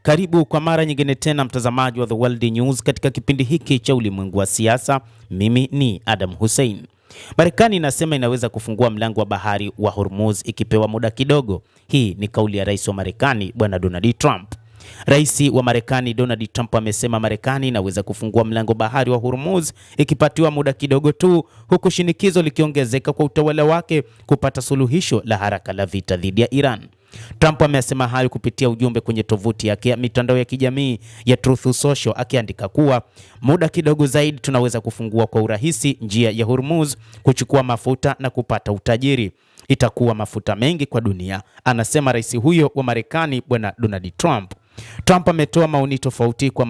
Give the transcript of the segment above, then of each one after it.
Karibu kwa mara nyingine tena mtazamaji wa The World News katika kipindi hiki cha ulimwengu wa siasa. Mimi ni Adam Hussein. Marekani inasema inaweza kufungua mlango wa bahari wa Hormuz ikipewa muda kidogo. Hii ni kauli ya rais wa Marekani Bwana Donald Trump. Rais wa Marekani Donald Trump amesema Marekani inaweza kufungua mlango bahari wa Hormuz ikipatiwa muda kidogo tu, huku shinikizo likiongezeka kwa utawala wake kupata suluhisho la haraka la vita dhidi ya Iran. Trump amesema hayo kupitia ujumbe kwenye tovuti yake ya mitandao ya kijamii ya Truth Social, akiandika kuwa muda kidogo zaidi tunaweza kufungua kwa urahisi njia ya Hormuz, kuchukua mafuta na kupata utajiri. Itakuwa mafuta mengi kwa dunia, anasema rais huyo wa Marekani Bwana Donald Trump. Trump ametoa maoni tofauti kwa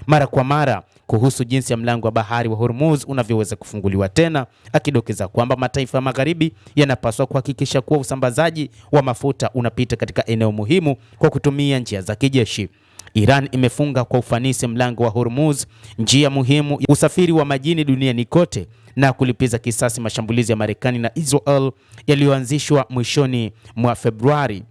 mara kwa mara kuhusu jinsi ya mlango wa bahari wa Hormuz unavyoweza kufunguliwa tena, akidokeza kwamba mataifa ya magharibi yanapaswa kuhakikisha kuwa usambazaji wa mafuta unapita katika eneo muhimu kwa kutumia njia za kijeshi. Iran imefunga kwa ufanisi mlango wa Hormuz, njia muhimu ya usafiri wa majini duniani kote, na kulipiza kisasi mashambulizi ya Marekani na Israel yaliyoanzishwa mwishoni mwa Februari.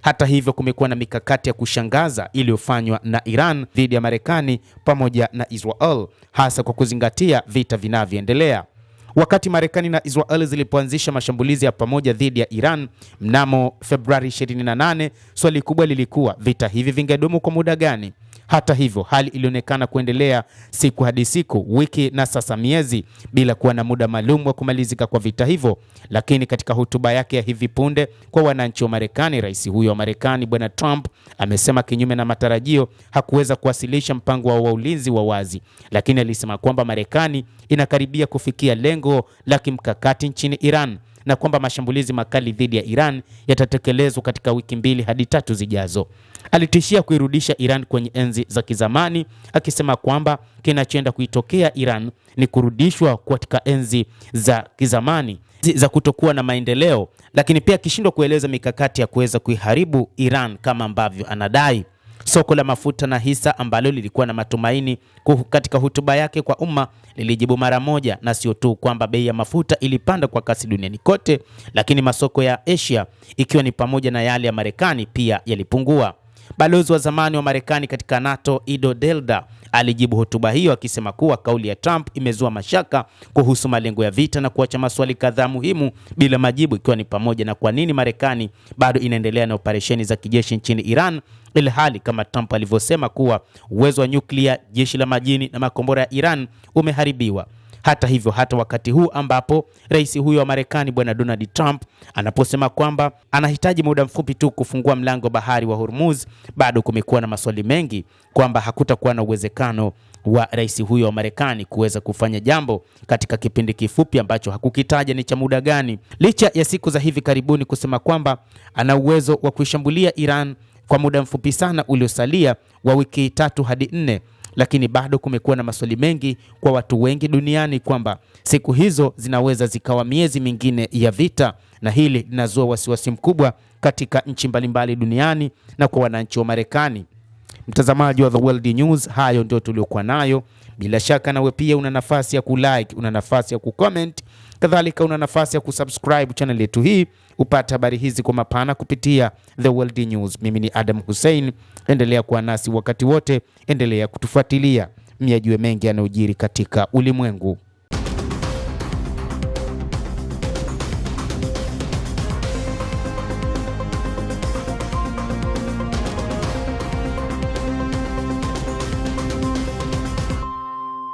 Hata hivyo, kumekuwa na mikakati ya kushangaza iliyofanywa na Iran dhidi ya Marekani pamoja na Israel, hasa kwa kuzingatia vita vinavyoendelea. Wakati Marekani na Israel zilipoanzisha mashambulizi ya pamoja dhidi ya Iran mnamo Februari 28, swali kubwa lilikuwa vita hivi vingedumu kwa muda gani? Hata hivyo, hali ilionekana kuendelea siku hadi siku, wiki na sasa miezi, bila kuwa na muda maalum wa kumalizika kwa vita hivyo. Lakini katika hotuba yake ya hivi punde kwa wananchi wa Marekani, rais huyo wa Marekani Bwana Trump amesema kinyume na matarajio hakuweza kuwasilisha mpango wa ulinzi wa wazi, lakini alisema kwamba Marekani inakaribia kufikia lengo la kimkakati nchini Iran na kwamba mashambulizi makali dhidi ya Iran yatatekelezwa katika wiki 2 hadi 3 zijazo. Alitishia kuirudisha Iran kwenye enzi za kizamani, akisema kwamba kinachoenda kuitokea Iran ni kurudishwa katika enzi za kizamani za kutokuwa na maendeleo, lakini pia akishindwa kueleza mikakati ya kuweza kuiharibu Iran kama ambavyo anadai. Soko la mafuta na hisa ambalo lilikuwa na matumaini katika hotuba yake kwa umma lilijibu mara moja, na sio tu kwamba bei ya mafuta ilipanda kwa kasi duniani kote, lakini masoko ya Asia ikiwa ni pamoja na yale ya Marekani pia yalipungua. Balozi wa zamani wa Marekani katika NATO Ido Delda alijibu hotuba hiyo akisema kuwa kauli ya Trump imezua mashaka kuhusu malengo ya vita na kuacha maswali kadhaa muhimu bila majibu, ikiwa ni pamoja na kwa nini Marekani bado inaendelea na operesheni za kijeshi nchini Iran, ili hali kama Trump alivyosema kuwa uwezo wa nyuklia, jeshi la majini na makombora ya Iran umeharibiwa. Hata hivyo, hata wakati huu ambapo rais huyo wa Marekani Bwana Donald Trump anaposema kwamba anahitaji muda mfupi tu kufungua mlango bahari wa Hormuz, bado kumekuwa na maswali mengi kwamba hakutakuwa na uwezekano wa rais huyo wa Marekani kuweza kufanya jambo katika kipindi kifupi ambacho hakukitaja ni cha muda gani, licha ya siku za hivi karibuni kusema kwamba ana uwezo wa kuishambulia Iran kwa muda mfupi sana uliosalia wa wiki 3 hadi 4. Lakini bado kumekuwa na maswali mengi kwa watu wengi duniani kwamba siku hizo zinaweza zikawa miezi mingine ya vita, na hili linazua wasiwasi mkubwa katika nchi mbalimbali duniani na kwa wananchi wa Marekani. Mtazamaji wa The World News, hayo ndio tuliokuwa nayo. Bila shaka nawe pia una nafasi ya kulike, una nafasi ya kucomment, kadhalika una nafasi ya kusubscribe channel yetu hii upate habari hizi kwa mapana kupitia The World News. Mimi ni Adam Hussein, endelea kuwa nasi wakati wote, endelea kutufuatilia, mjue mengi yanayojiri katika ulimwengu.